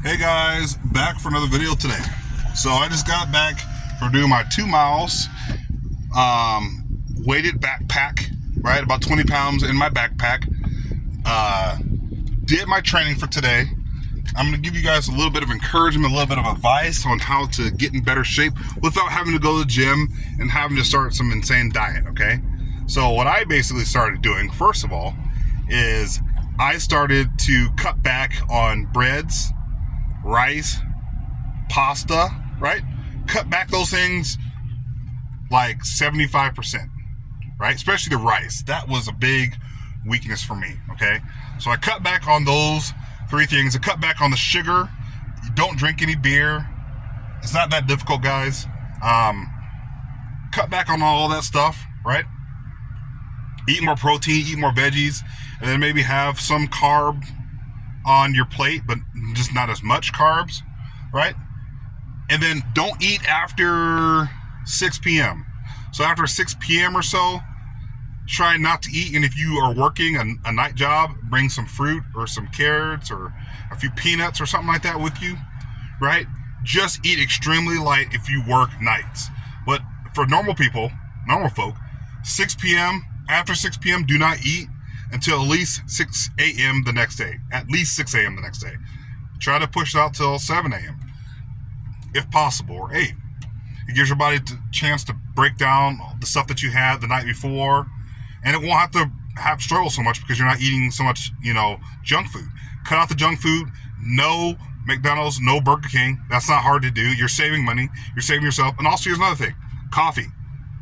Hey guys, back for another video today. So I just got back from doing my 2 miles, weighted backpack, right? About 20 pounds in my backpack. Did my training for today. I'm gonna give you guys a little bit of encouragement, a little bit of advice on how to get in better shape without having to go to the gym and having to start some insane diet, okay? So what I basically started doing, first of all, is I started to cut back on breads, rice, pasta, right? Cut back those things like 75%, right? Especially the rice. That was a big weakness for me, okay? So I cut back on those 3 things. I cut back on the sugar. You don't drink any beer. It's not that difficult, guys. Cut back on all that stuff, right? Eat more protein, eat more veggies, and then maybe have some carb on your plate, but just not as much carbs, right? And then don't eat after 6 p.m. So after 6 p.m. or so, try not to eat. And if you are working a night job, bring some fruit or some carrots or a few peanuts or something like that with you, right? Just eat extremely light if you work nights. But for normal people, normal folk, 6 p.m., after 6 p.m., do not eat until at least 6 a.m. the next day. At least 6 a.m. the next day. Try to push it out till 7 a.m. if possible, or 8. It gives your body a chance to break down the stuff that you had the night before, and it won't have to struggle so much because you're not eating so much, junk food. Cut out the junk food. No McDonald's, no Burger King. That's not hard to do. You're saving money. You're saving yourself. And also, here's another thing. Coffee.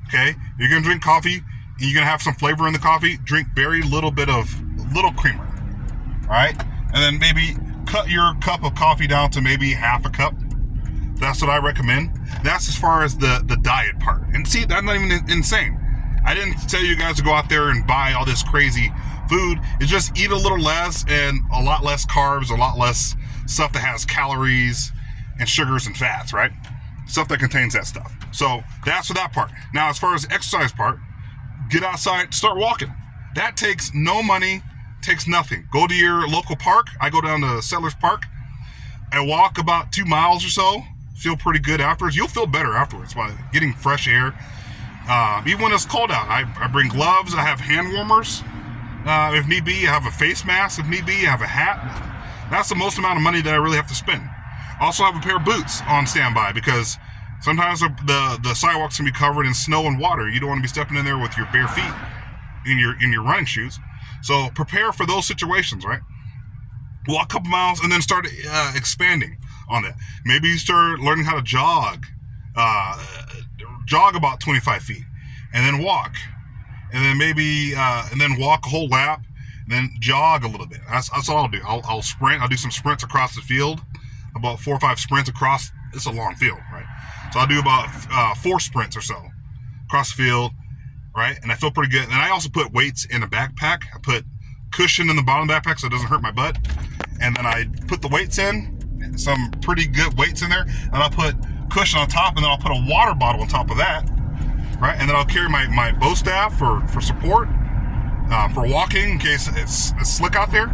Okay? You're going to drink coffee, and you're going to have some flavor in the coffee. Drink very little creamer. All right? And then maybe cut your cup of coffee down to maybe half a cup. That's what I recommend. That's as far as the diet part. And see, that's not even insane. I didn't tell you guys to go out there and buy all this crazy food. It's just eat a little less and a lot less carbs, a lot less stuff that has calories and sugars and fats, right? Stuff that contains that stuff. So that's for that part. Now, as far as the exercise part, get outside, start walking. That takes no money, takes nothing. Go to your local park. I go down to Settlers Park. I walk about 2 miles or so. Feel pretty good afterwards. You'll feel better afterwards by getting fresh air. Even when it's cold out, I bring gloves. I have hand warmers. If need be, I have a face mask. If need be, I have a hat. That's the most amount of money that I really have to spend. Also, I have a pair of boots on standby because sometimes the sidewalks can be covered in snow and water. You don't want to be stepping in there with your bare feet in your running shoes. So prepare for those situations, right? Walk a couple miles and then start expanding on that. Maybe you start learning how to jog. Jog about 25 feet and then walk. And then maybe, and then walk a whole lap and then jog a little bit. That's all I'll do. I'll sprint. I'll do some sprints across the field, about 4 or 5 sprints across. It's a long field, right? So I'll do about 4 sprints or so across the field, right? And I feel pretty good. And I also put weights in a backpack. I put cushion in the bottom of the backpack so it doesn't hurt my butt. And then I put the weights in, some pretty good weights in there. And I'll put cushion on top, and then I'll put a water bottle on top of that, right? And then I'll carry my bow staff for support, for walking in case it's slick out there.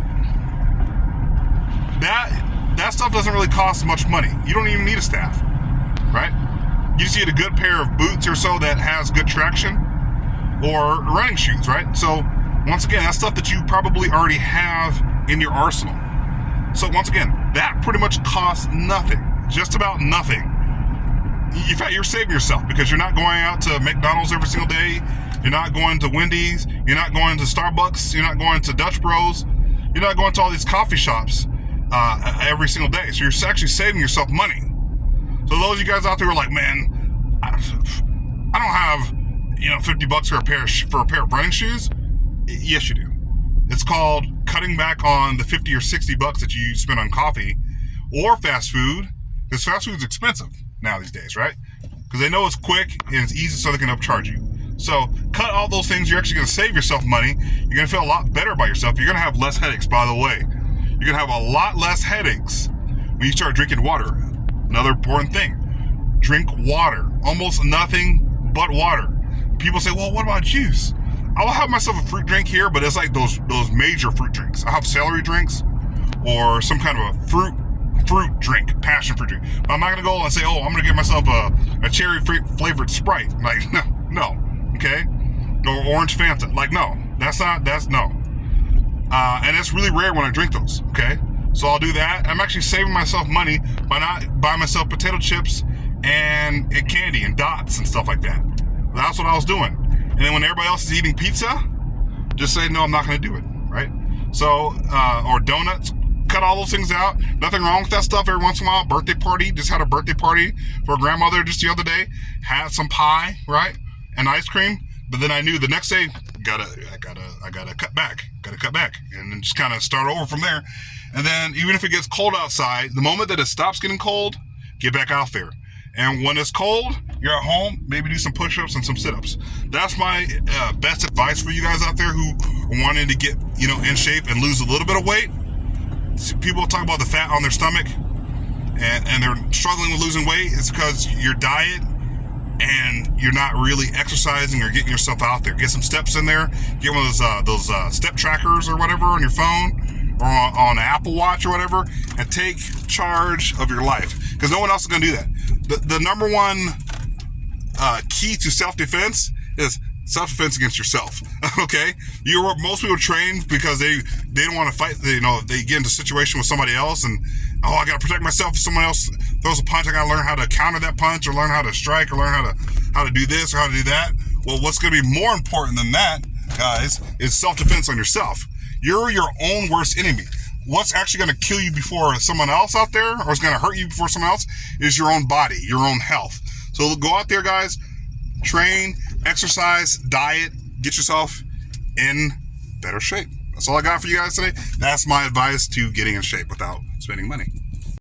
That stuff doesn't really cost much money. You don't even need a staff, right? You just need a good pair of boots or so that has good traction, or running shoes, right? So once again, that's stuff that you probably already have in your arsenal. So once again, that pretty much costs nothing, just about nothing. In fact, you're saving yourself because you're not going out to McDonald's every single day. You're not going to Wendy's. You're not going to Starbucks. You're not going to Dutch Bros. You're not going to all these coffee shops every single day. So you're actually saving yourself money. So those of you guys out there who are like, man, I don't have $50 for a pair of running shoes. Yes, you do. It's called cutting back on the $50 or $60 that you spend on coffee or fast food, because fast food is expensive now these days, right? Because they know it's quick and it's easy, so they can upcharge you. So cut all those things. You're actually going to save yourself money. You're going to feel a lot better about yourself. You're going to have less headaches, by the way. You're going to have a lot less headaches when you start drinking water. Another important thing, drink water. Almost nothing but water. People say, well, what about juice? I'll have myself a fruit drink here, but it's like those major fruit drinks. I'll have celery drinks or some kind of a fruit fruit drink, passion fruit drink. But I'm not gonna go and say, oh, I'm gonna get myself a cherry flavored Sprite. Like, no, okay? Or orange Fanta. Like, no, that's no. And it's really rare when I drink those, okay? So I'll do that. I'm actually saving myself money by not buying myself potato chips and candy and dots and stuff like that. That's what I was doing. And then when everybody else is eating pizza, just say, no, I'm not going to do it, right? So, or donuts, cut all those things out. Nothing wrong with that stuff every once in a while. Birthday party, just had a birthday party for a grandmother just the other day. Had some pie, right? And ice cream. But then I knew the next day, I gotta cut back. And then just kind of start over from there. And then even if it gets cold outside, the moment that it stops getting cold, get back out there. And when it's cold, you're at home, maybe do some push-ups and some sit-ups. That's my best advice for you guys out there who are wanting to get, in shape and lose a little bit of weight. People talk about the fat on their stomach and they're struggling with losing weight. It's because your diet and you're not really exercising or getting yourself out there. Get some steps in there. Get one of those step trackers or whatever on your phone or on an Apple Watch or whatever, and take charge of your life, because no one else is going to do that. The number one key to self-defense is self-defense against yourself. Okay, most people train because they don't want to fight. They get into a situation with somebody else, and I got to protect myself. If someone else throws a punch, I got to learn how to counter that punch, or learn how to strike, or learn how to do this or how to do that. Well, what's going to be more important than that, guys, is self-defense on yourself. You're your own worst enemy. What's actually going to kill you before someone else out there, or is going to hurt you before someone else, is your own body, your own health. So go out there, guys, train, exercise, diet, get yourself in better shape. That's all I got for you guys today. That's my advice to getting in shape without spending money.